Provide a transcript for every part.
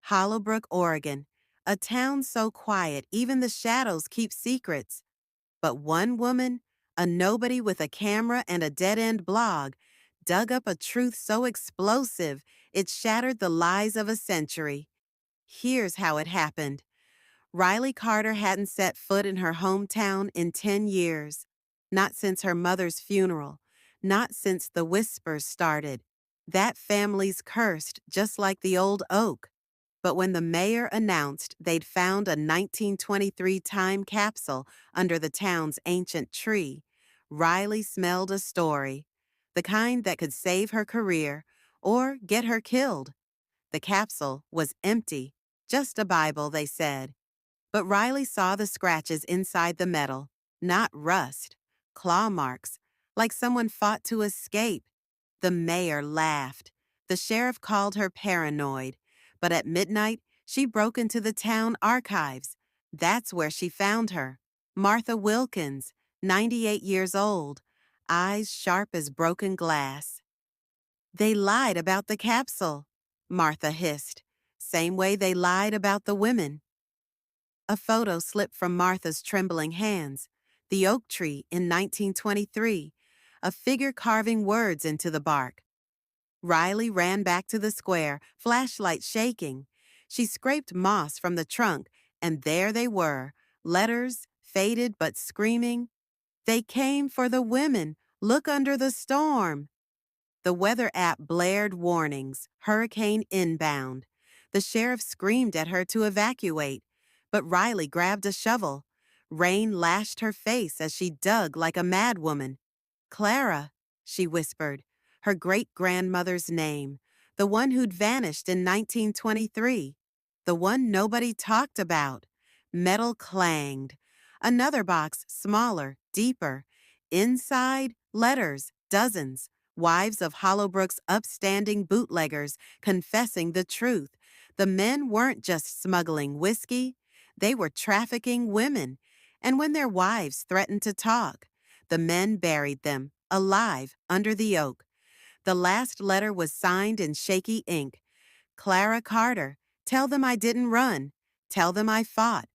Hollowbrook, Oregon, a town so quiet even the shadows keep secrets. But one woman, a nobody with a camera and a dead-end blog, dug up a truth so explosive it shattered the lies of a century. Here's how it happened. Riley Carter hadn't set foot in her hometown in 10 years. Not since her mother's funeral. Not since the whispers started. That family's cursed just like the old oak. But when the mayor announced they'd found a 1923 time capsule under the town's ancient tree, Riley smelled a story. The kind that could save her career or get her killed. The capsule was empty, just a Bible, they said. But Riley saw the scratches inside the metal, not rust, claw marks, like someone fought to escape. The mayor laughed. The sheriff called her paranoid. But at midnight, she broke into the town archives. That's where she found her. Martha Wilkins, 98 years old, eyes sharp as broken glass. They lied about the capsule, Martha hissed. Same way they lied about the women. A photo slipped from Martha's trembling hands. The oak tree in 1923, a figure carving words into the bark. Riley ran back to the square, flashlight shaking. She scraped moss from the trunk, and there they were, letters, faded but screaming. They came for the women. Look under the storm. The weather app blared warnings, hurricane inbound. The sheriff screamed at her to evacuate, but Riley grabbed a shovel. Rain lashed her face as she dug like a madwoman. Clara, she whispered, her great-grandmother's name, the one who'd vanished in 1923, the one nobody talked about. Metal clanged. Another box, smaller, deeper. Inside, letters, dozens. Wives of Hollowbrook's upstanding bootleggers confessing the truth. The men weren't just smuggling whiskey, they were trafficking women. And when their wives threatened to talk, the men buried them, alive, under the oak. The last letter was signed in shaky ink. Clara Carter, tell them I didn't run. Tell them I fought.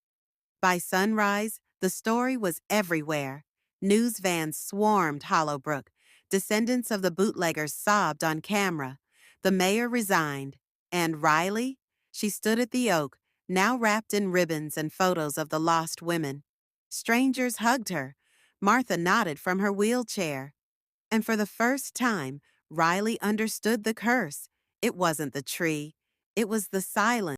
By sunrise, the story was everywhere. News vans swarmed Hollowbrook. Descendants of the bootleggers sobbed on camera. The mayor resigned. And Riley? She stood at the oak, now wrapped in ribbons and photos of the lost women. Strangers hugged her. Martha nodded from her wheelchair. And for the first time, Riley understood the curse. It wasn't the tree. It was the silence.